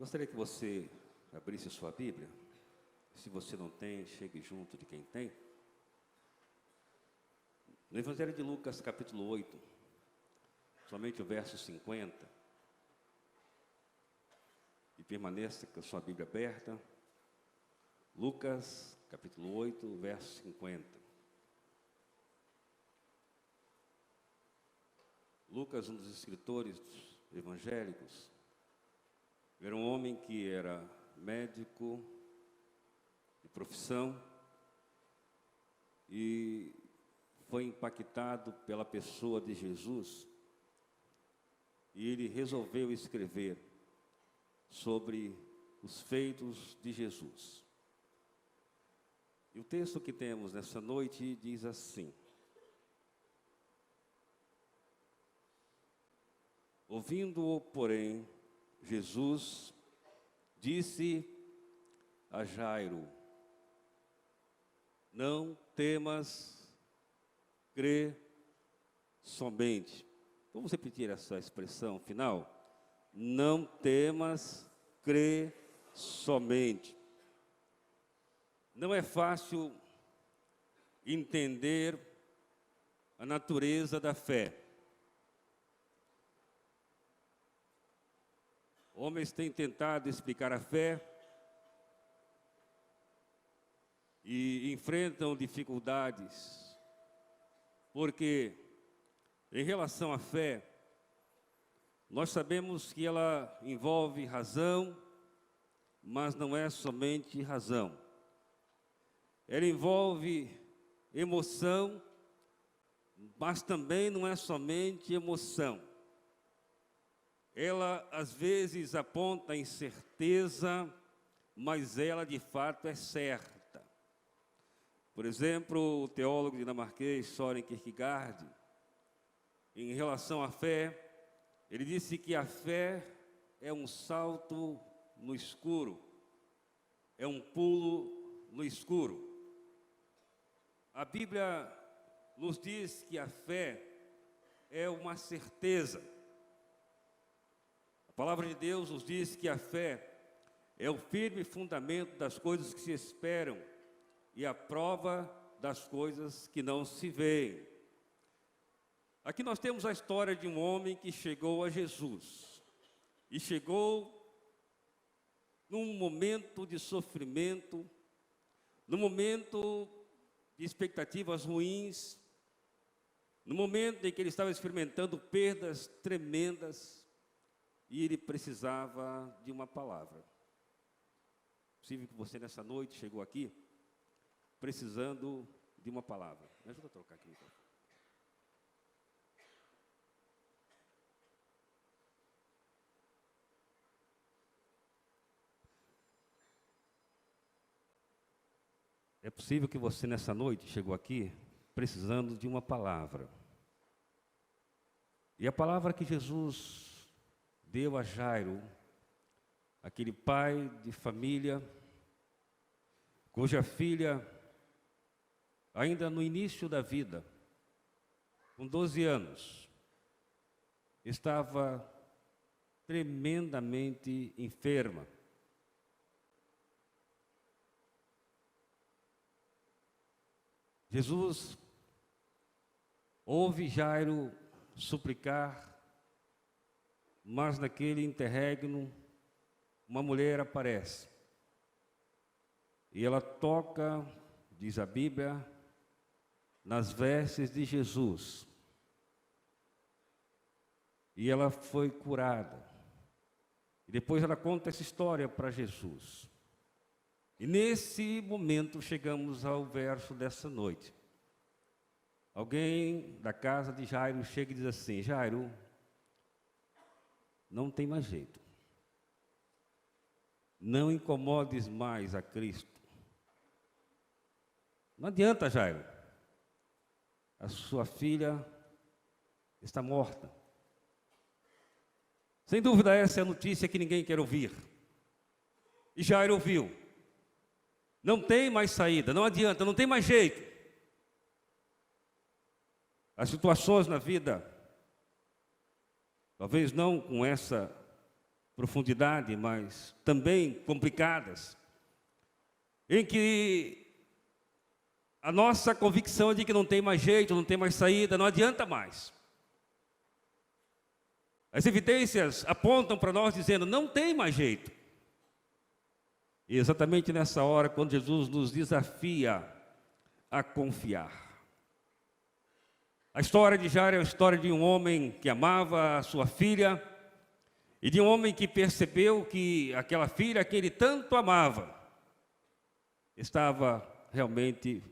Gostaria que você abrisse sua Bíblia. Se você não tem, chegue junto de quem tem. No Evangelho de Lucas, capítulo 8, somente o verso 50. E permaneça com a sua Bíblia aberta. Lucas, capítulo 8, verso 50. Lucas, um dos escritores evangélicos, era um homem que era médico de profissão e foi impactado pela pessoa de Jesus, e ele resolveu escrever sobre os feitos de Jesus. E o texto que temos nessa noite diz assim: ouvindo-o, porém, Jesus disse a Jairo: não temas, crê somente. Vamos repetir essa expressão final? Não temas, crê somente. Não é fácil entender a natureza da fé. Homens têm tentado explicar a fé e enfrentam dificuldades, porque em relação à fé, nós sabemos que ela envolve razão, mas não é somente razão. Ela envolve emoção, mas também não é somente emoção. Ela, às vezes, aponta a incerteza, mas ela, de fato, é certa. Por exemplo, o teólogo dinamarquês Søren Kierkegaard, em relação à fé, ele disse que a fé é um salto no escuro, é um pulo no escuro. A Bíblia nos diz que a fé é uma certeza. A palavra de Deus nos diz que a fé é o firme fundamento das coisas que se esperam e a prova das coisas que não se veem. Aqui nós temos a história de um homem que chegou a Jesus. E chegou num momento de sofrimento, num momento de expectativas ruins, no momento em que ele estava experimentando perdas tremendas, e ele precisava de uma palavra. É possível que você nessa noite chegou aqui precisando de uma palavra. Me ajuda a trocar aqui, então. É possível que você nessa noite chegou aqui precisando de uma palavra. E a palavra que Jesus deu a Jairo, aquele pai de família, cuja filha, ainda no início da vida, com 12 anos, estava tremendamente enferma. Jesus ouve Jairo suplicar, mas naquele interregno, uma mulher aparece. E ela toca, diz a Bíblia, nas vestes de Jesus. E ela foi curada. E depois ela conta essa história para Jesus. E nesse momento chegamos ao verso dessa noite. Alguém da casa de Jairo chega e diz assim: Jairo, não tem mais jeito. Não incomodes mais a Cristo. Não adianta, Jairo. A sua filha está morta. Sem dúvida, essa é a notícia que ninguém quer ouvir. E Jairo ouviu. Não tem mais saída, não adianta, não tem mais jeito. As situações na vida, talvez não com essa profundidade, mas também complicadas, em que a nossa convicção é de que não tem mais jeito, não tem mais saída, não adianta mais. As evidências apontam para nós dizendo, não tem mais jeito. E exatamente nessa hora, quando Jesus nos desafia a confiar. A história de Jairo é a história de um homem que amava a sua filha e de um homem que percebeu que aquela filha que ele tanto amava estava realmente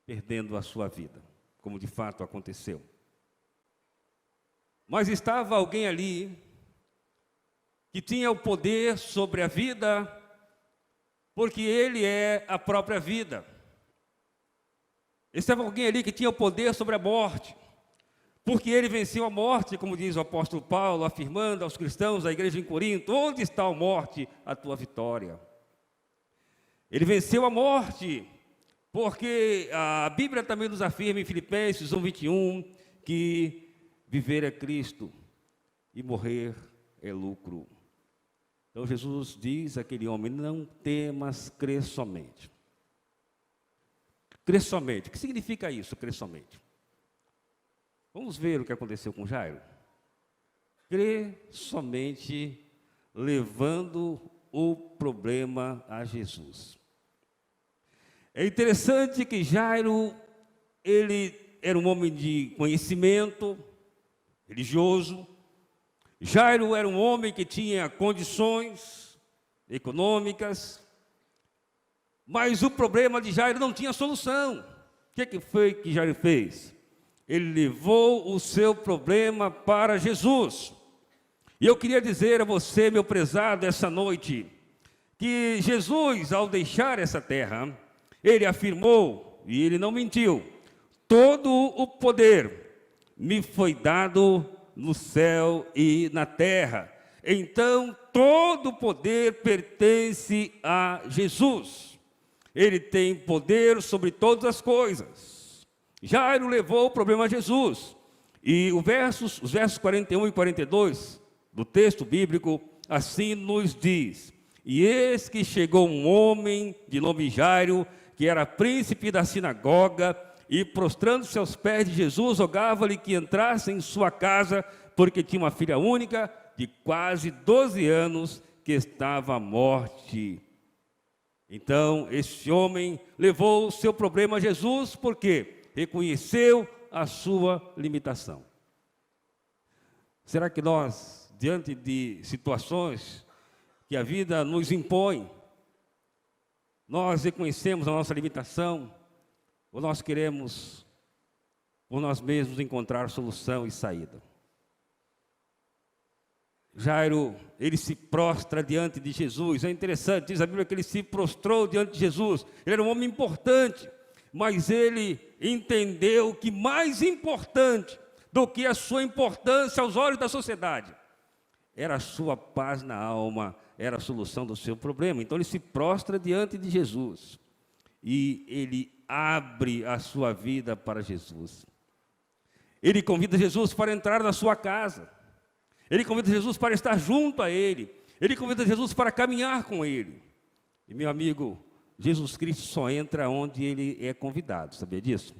perdendo a sua vida, como de fato aconteceu. Mas estava alguém ali que tinha o poder sobre a vida, porque ele é a própria vida. Estava alguém ali que tinha o poder sobre a morte, porque ele venceu a morte, como diz o apóstolo Paulo, afirmando aos cristãos da igreja em Corinto, onde está a morte, a tua vitória? Ele venceu a morte, porque a Bíblia também nos afirma em Filipenses 1:21, que viver é Cristo e morrer é lucro. Então Jesus diz àquele homem, não temas, crê somente. Crê somente. O que significa isso, crê somente? Vamos ver o que aconteceu com Jairo. Crê somente levando o problema a Jesus. É interessante que Jairo, ele era um homem de conhecimento religioso. Jairo era um homem que tinha condições econômicas, mas o problema de Jairo não tinha solução. O que foi que Jairo fez? Ele levou o seu problema para Jesus. E eu queria dizer a você, meu prezado, essa noite, que Jesus, ao deixar essa terra, ele afirmou, e ele não mentiu, todo o poder me foi dado no céu e na terra. Então, todo o poder pertence a Jesus. Ele tem poder sobre todas as coisas. Jairo levou o problema a Jesus. E os versos 41 e 42 do texto bíblico, assim nos diz. E eis que chegou um homem de nome Jairo, que era príncipe da sinagoga, e prostrando-se aos pés de Jesus, rogava-lhe que entrasse em sua casa, porque tinha uma filha única, de quase 12 anos, que estava à morte. Então, esse homem levou o seu problema a Jesus, porque reconheceu a sua limitação. Será que nós, diante de situações que a vida nos impõe, nós reconhecemos a nossa limitação, ou nós queremos, por nós mesmos, encontrar solução e saída? Jairo, ele se prostra diante de Jesus. É interessante, diz a Bíblia que ele se prostrou diante de Jesus. Ele era um homem importante, mas ele entendeu que mais importante do que a sua importância aos olhos da sociedade era a sua paz na alma, era a solução do seu problema. Então ele se prostra diante de Jesus e ele abre a sua vida para Jesus. Ele convida Jesus para entrar na sua casa. Ele convida Jesus para estar junto a Ele. Ele convida Jesus para caminhar com Ele. E, meu amigo, Jesus Cristo só entra onde Ele é convidado, sabia disso?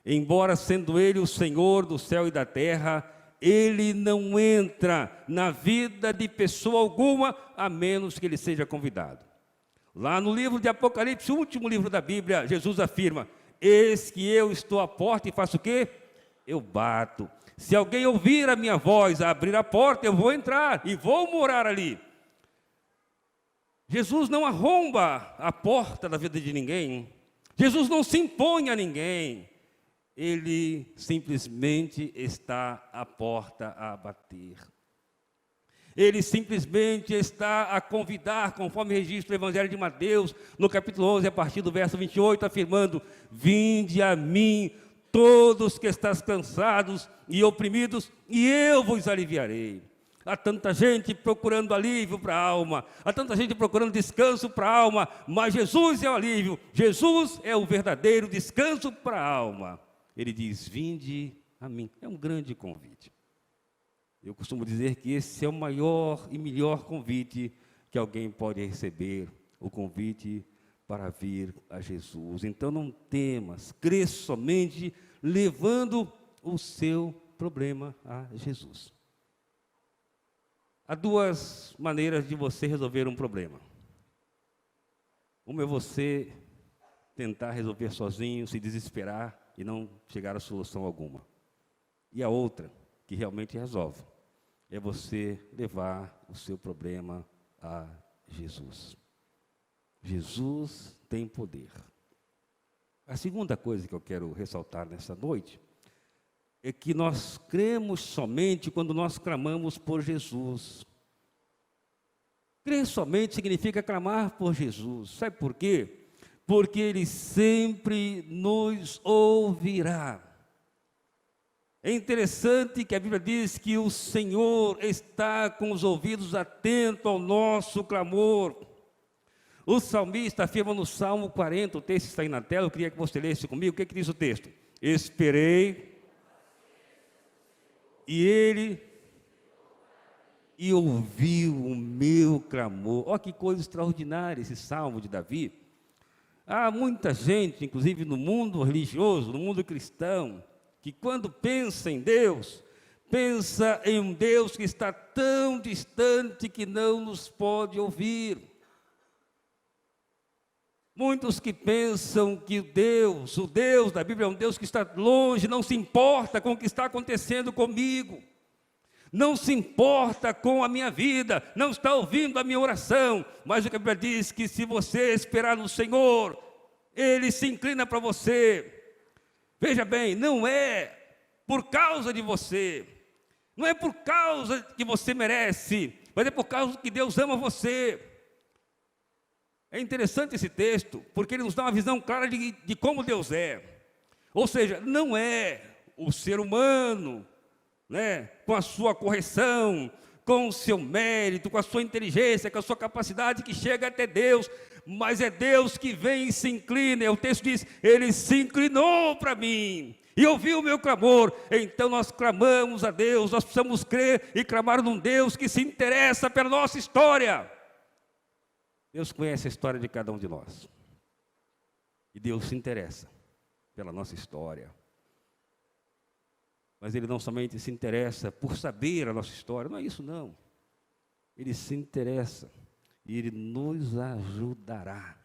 Embora sendo Ele o Senhor do céu e da terra, Ele não entra na vida de pessoa alguma, a menos que Ele seja convidado. Lá no livro de Apocalipse, o último livro da Bíblia, Jesus afirma, eis que eu estou à porta e faço o quê? Eu bato. Se alguém ouvir a minha voz, abrir a porta, eu vou entrar e vou morar ali. Jesus não arromba a porta da vida de ninguém. Jesus não se impõe a ninguém. Ele simplesmente está à porta a bater. Ele simplesmente está a convidar, conforme registra o Evangelho de Mateus, no capítulo 11, a partir do verso 28, afirmando, vinde a mim, todos que estáis cansados e oprimidos, e eu vos aliviarei. Há tanta gente procurando alívio para a alma, há tanta gente procurando descanso para a alma, mas Jesus é o alívio, Jesus é o verdadeiro descanso para a alma. Ele diz, vinde a mim, é um grande convite. Eu costumo dizer que esse é o maior e melhor convite que alguém pode receber, o convite para vir a Jesus. Então não temas, crê somente levando o seu problema a Jesus. Há duas maneiras de você resolver um problema. Uma é você tentar resolver sozinho, se desesperar e não chegar a solução alguma. E a outra, que realmente resolve, é você levar o seu problema a Jesus. Jesus tem poder. A segunda coisa que eu quero ressaltar nessa noite é que nós cremos somente quando nós clamamos por Jesus. Crer somente significa clamar por Jesus. Sabe por quê? Porque Ele sempre nos ouvirá. É interessante que a Bíblia diz que o Senhor está com os ouvidos atentos ao nosso clamor. O salmista afirma no Salmo 40, o texto está aí na tela, eu queria que você lesse comigo. O que diz o texto? Esperei, e Ele ouviu o meu clamor. Olha que coisa extraordinária esse Salmo de Davi. Há muita gente, inclusive no mundo religioso, no mundo cristão, que quando pensa em Deus, pensa em um Deus que está tão distante que não nos pode ouvir. Muitos que pensam que o Deus da Bíblia é um Deus que está longe, não se importa com o que está acontecendo comigo, não se importa com a minha vida, não está ouvindo a minha oração, mas o que a Bíblia diz que se você esperar no Senhor, Ele se inclina para você. Veja bem, não é por causa de você, não é por causa que você merece, mas é por causa que Deus ama você. É interessante esse texto, porque ele nos dá uma visão clara de como Deus é. Ou seja, não é o ser humano, né, com a sua correção, com o seu mérito, com a sua inteligência, com a sua capacidade que chega até Deus, mas é Deus que vem e se inclina. O texto diz, Ele se inclinou para mim e ouviu o meu clamor. Então nós clamamos a Deus, nós precisamos crer e clamar num Deus que se interessa pela nossa história. Deus conhece a história de cada um de nós, e Deus se interessa pela nossa história. Mas Ele não somente se interessa por saber a nossa história, não é isso não. Ele se interessa e Ele nos ajudará.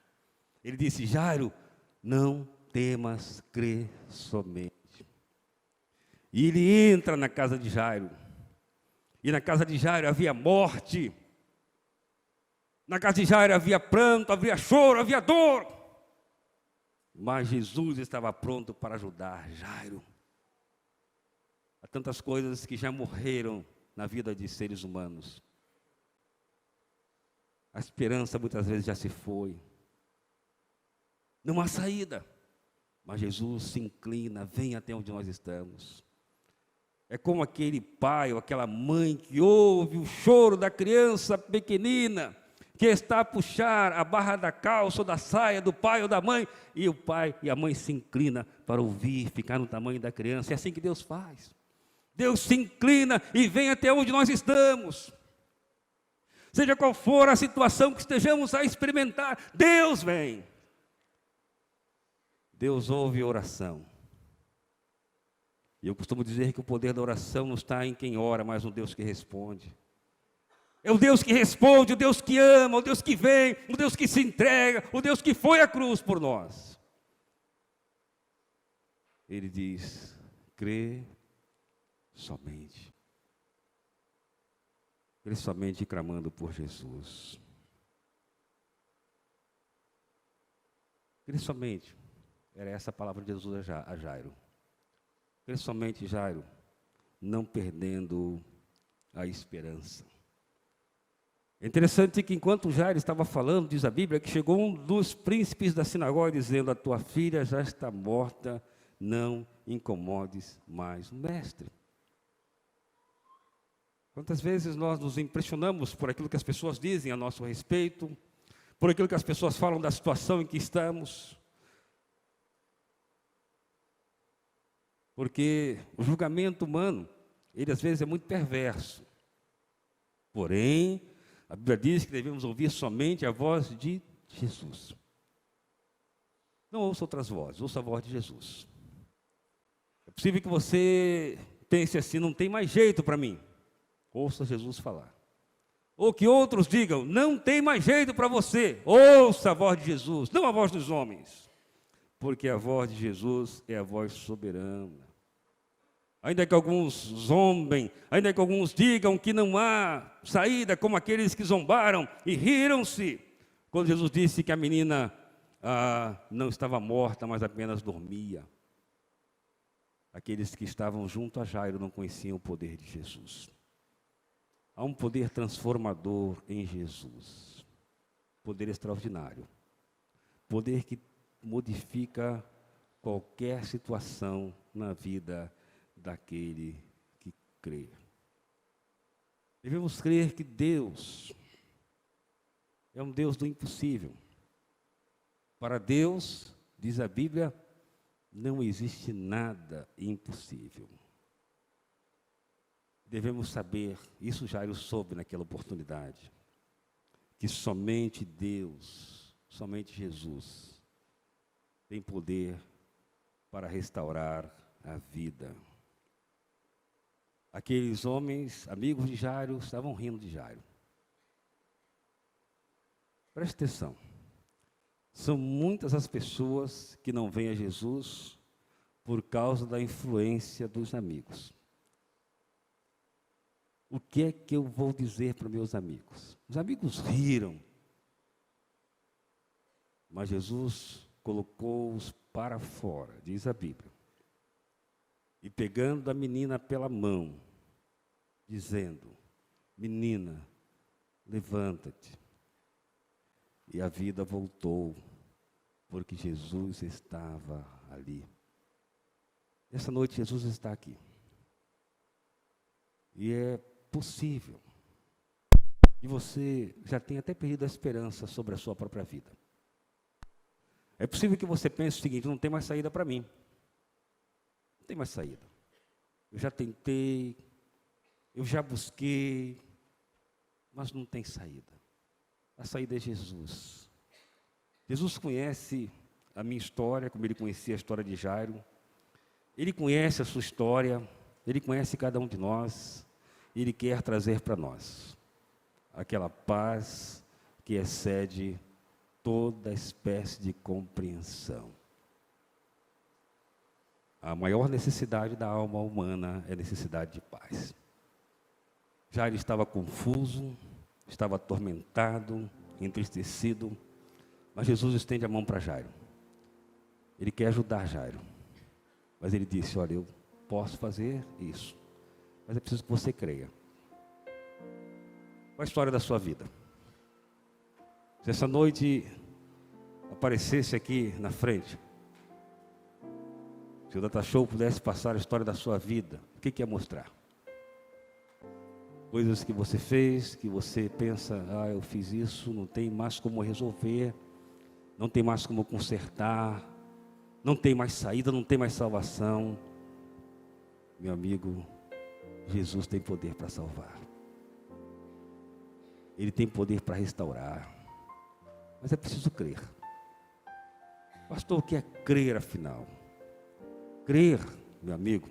Ele disse, Jairo, não temas, crê somente. E ele entra na casa de Jairo. E na casa de Jairo havia morte. Na casa de Jairo havia pranto, havia choro, havia dor. Mas Jesus estava pronto para ajudar Jairo. Há tantas coisas que já morreram na vida de seres humanos. A esperança muitas vezes já se foi. Não há saída. Mas Jesus se inclina, vem até onde nós estamos. É como aquele pai ou aquela mãe que ouve o choro da criança pequenina, que está a puxar a barra da calça ou da saia do pai ou da mãe, e o pai e a mãe se inclinam para ouvir, ficar no tamanho da criança. É assim que Deus faz. Deus se inclina e vem até onde nós estamos. Seja qual for a situação que estejamos a experimentar, Deus vem. Deus ouve a oração. E eu costumo dizer que o poder da oração não está em quem ora, mas no Deus que responde. É o Deus que responde, o Deus que ama, o Deus que vem, o Deus que se entrega, o Deus que foi à cruz por nós. Ele diz, crê somente. Crê somente clamando por Jesus. Crê somente. Era essa a palavra de Jesus a Jairo. Crê somente, Jairo, não perdendo a esperança. É interessante que enquanto Jairo estava falando, diz a Bíblia, que chegou um dos príncipes da sinagoga dizendo, a tua filha já está morta, não incomodes mais o mestre. Quantas vezes nós nos impressionamos por aquilo que as pessoas dizem a nosso respeito, por aquilo que as pessoas falam da situação em que estamos, porque o julgamento humano Ele às vezes é muito perverso. Porém, a Bíblia diz que devemos ouvir somente a voz de Jesus. Não ouça outras vozes, ouça a voz de Jesus. É possível que você pense assim, não tem mais jeito para mim. Ouça Jesus falar. Ou que outros digam, não tem mais jeito para você. Ouça a voz de Jesus, não a voz dos homens. Porque a voz de Jesus é a voz soberana. Ainda que alguns zombem, ainda que alguns digam que não há saída, como aqueles que zombaram e riram-se, quando Jesus disse que a menina não estava morta, mas apenas dormia. Aqueles que estavam junto a Jairo não conheciam o poder de Jesus. Há um poder transformador em Jesus, poder extraordinário, poder que modifica qualquer situação na vida daquele que crê. Devemos crer que Deus é um Deus do impossível. Para Deus, diz a Bíblia, não existe nada impossível. Devemos saber, isso Jairo soube naquela oportunidade, que somente Deus, somente Jesus, tem poder para restaurar a vida. Aqueles homens, amigos de Jairo, estavam rindo de Jairo. Preste atenção. São muitas as pessoas que não vêm a Jesus por causa da influência dos amigos. O que é que eu vou dizer para meus amigos? Os amigos riram, mas Jesus colocou-os para fora, diz a Bíblia. E pegando a menina pela mão, dizendo, menina, levanta-te. E a vida voltou, porque Jesus estava ali. Essa noite Jesus está aqui. E é possível. E você já tem até perdido a esperança sobre a sua própria vida. É possível que você pense o seguinte, não tem mais saída para mim. Não tem mais saída. Eu já tentei, eu já busquei, mas não tem saída. A saída é Jesus. Jesus conhece a minha história, como ele conhecia a história de Jairo. Ele conhece a sua história, ele conhece cada um de nós. E ele quer trazer para nós aquela paz que excede toda espécie de compreensão. A maior necessidade da alma humana é a necessidade de paz. Jairo estava confuso, estava atormentado, entristecido, mas Jesus estende a mão para Jairo. Ele quer ajudar Jairo, mas ele disse, olha, eu posso fazer isso, mas é preciso que você creia. Qual a história da sua vida? Se essa noite aparecesse aqui na frente, se o Data Show pudesse passar a história da sua vida, o que ia mostrar? Coisas que você fez, que você pensa, eu fiz isso, não tem mais como resolver, não tem mais como consertar, não tem mais saída, não tem mais salvação. Meu amigo, Jesus tem poder para salvar. Ele tem poder para restaurar. Mas é preciso crer. Pastor, o que é crer afinal? Crer, meu amigo,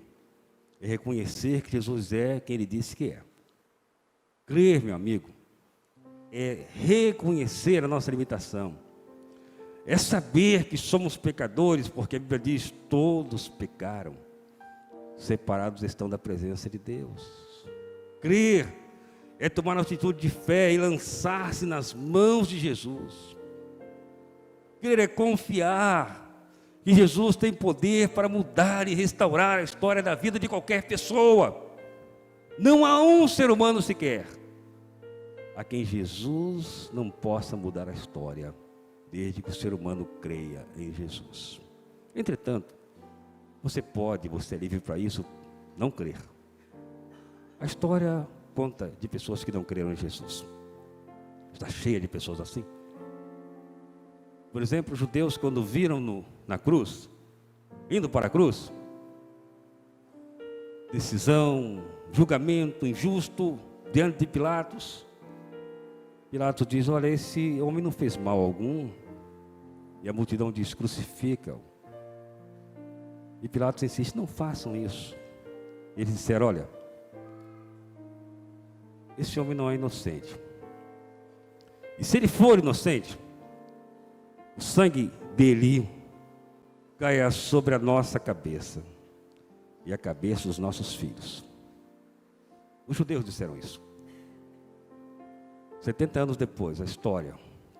é reconhecer que Jesus é quem Ele disse que é. Crer, meu amigo, é reconhecer a nossa limitação. É saber que somos pecadores, porque a Bíblia diz, todos pecaram, separados estão da presença de Deus. Crer é tomar uma atitude de fé e lançar-se nas mãos de Jesus. Crer é confiar que Jesus tem poder para mudar e restaurar a história da vida de qualquer pessoa. Não há um ser humano sequer a quem Jesus não possa mudar a história, desde que o ser humano creia em Jesus. Entretanto, você é livre para isso, não crer. A história conta de pessoas que não creram em Jesus. Está cheia de pessoas assim. Por exemplo, os judeus, quando viram na cruz, indo para a cruz, decisão julgamento injusto diante de Pilatos. Pilatos diz: olha, esse homem não fez mal algum. E a multidão diz: crucifica-o. E Pilatos insiste: não façam isso. Eles disseram: olha, esse homem não é inocente. E se ele for inocente, o sangue dele caia sobre a nossa cabeça e a cabeça dos nossos filhos. Os judeus disseram isso. 70 anos depois, a história,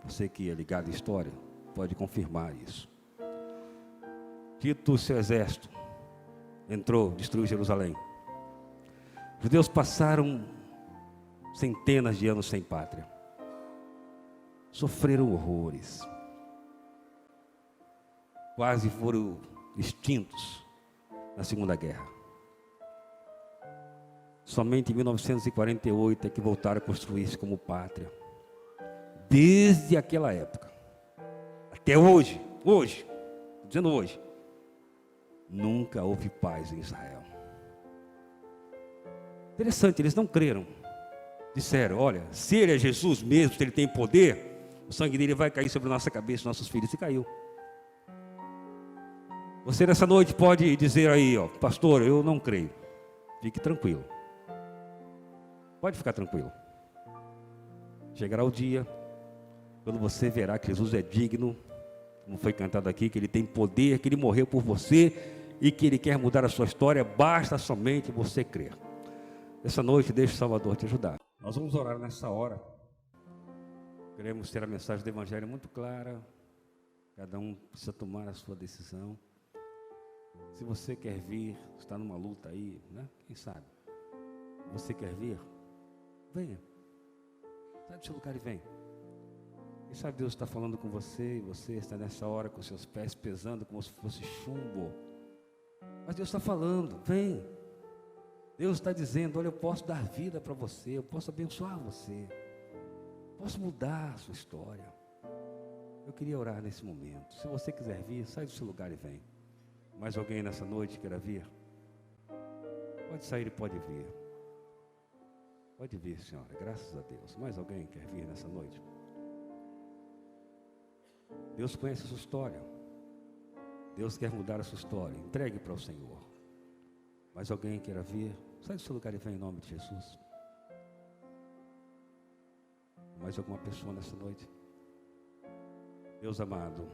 você que é ligado à história, pode confirmar isso. Tito e seu exército entrou, destruiu Jerusalém. Os judeus passaram centenas de anos sem pátria. Sofreram horrores. Quase foram extintos na Segunda Guerra. Somente em 1948 é que voltaram a construir-se como pátria. Desde aquela época até hoje, dizendo hoje, nunca houve paz em Israel. Interessante, eles não creram. Disseram: olha, se ele é Jesus mesmo, se ele tem poder, o sangue dele vai cair sobre a nossa cabeça, nossos filhos. E caiu. Você nessa noite pode dizer aí: ó, pastor, eu não creio. Fique tranquilo. Pode ficar tranquilo. Chegará o dia quando você verá que Jesus é digno, como foi cantado aqui, que ele tem poder, que ele morreu por você e que ele quer mudar a sua história. Basta somente você crer. Essa noite deixe o Salvador te ajudar. Nós vamos orar nessa hora. Queremos ter a mensagem do Evangelho muito clara. Cada um precisa tomar a sua decisão. Se você quer vir, está numa luta aí, né? Quem sabe? Você quer vir? Venha. Sai do seu lugar e vem. Quem sabe Deus está falando com você e você está nessa hora com seus pés pesando como se fosse chumbo. Mas Deus está falando: vem. Deus está dizendo: olha, eu posso dar vida para você, eu posso abençoar você, posso mudar a sua história. Eu queria orar nesse momento. Se você quiser vir, sai do seu lugar e vem. Mais alguém nessa noite queira vir? Pode sair e pode vir. Pode vir, senhora, graças a Deus. Mais alguém quer vir nessa noite? Deus conhece a sua história. Deus quer mudar a sua história. Entregue para o Senhor. Mais alguém queira vir? Sai do seu lugar e vem em nome de Jesus. Mais alguma pessoa nessa noite? Deus amado,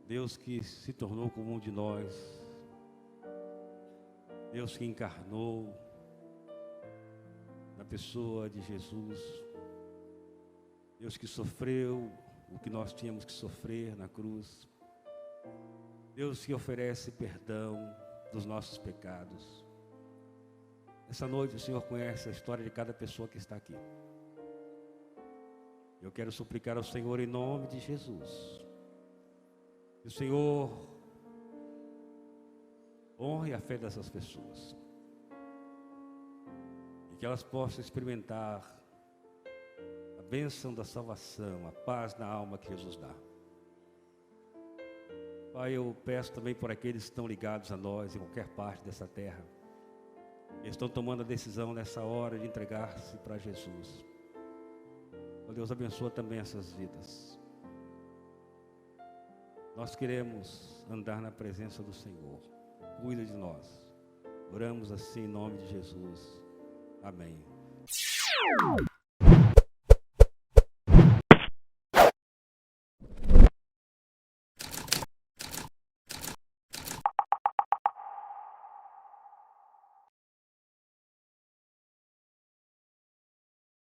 Deus que se tornou como um de nós, Deus que encarnou na pessoa de Jesus, Deus que sofreu o que nós tínhamos que sofrer na cruz, Deus que oferece perdão dos nossos pecados. Essa noite o Senhor conhece a história de cada pessoa que está aqui. Eu quero suplicar ao Senhor em nome de Jesus, que o Senhor honre a fé dessas pessoas e que elas possam experimentar a bênção da salvação, a paz na alma que Jesus dá. Pai, eu peço também por aqueles que estão ligados a nós em qualquer parte dessa terra, eles estão tomando a decisão nessa hora de entregar-se para Jesus. Oh Deus, abençoa também essas vidas. Nós queremos andar na presença do Senhor. Cuida de nós. Oramos assim em nome de Jesus. Amém.